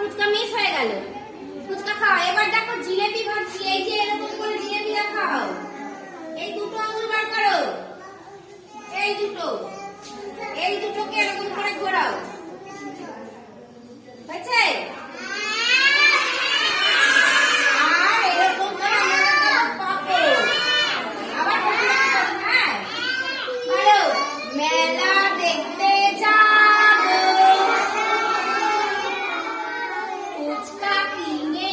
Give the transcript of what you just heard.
Fuchka miss হয়ে গেল। ফুচকা খাও। এবার দেখো জিলেবি ভাজছি, এই যে এরকম করে জিলেবি খাও। এই দুটো আঙুল বার করো, এই দুটোকে এরকম করে ঘোরাও। হয়েছে? আর এরকম করে পাপো আবার হ্যাঁ বলো, মেলা দেখতে যাবো, ফুচকা কিনে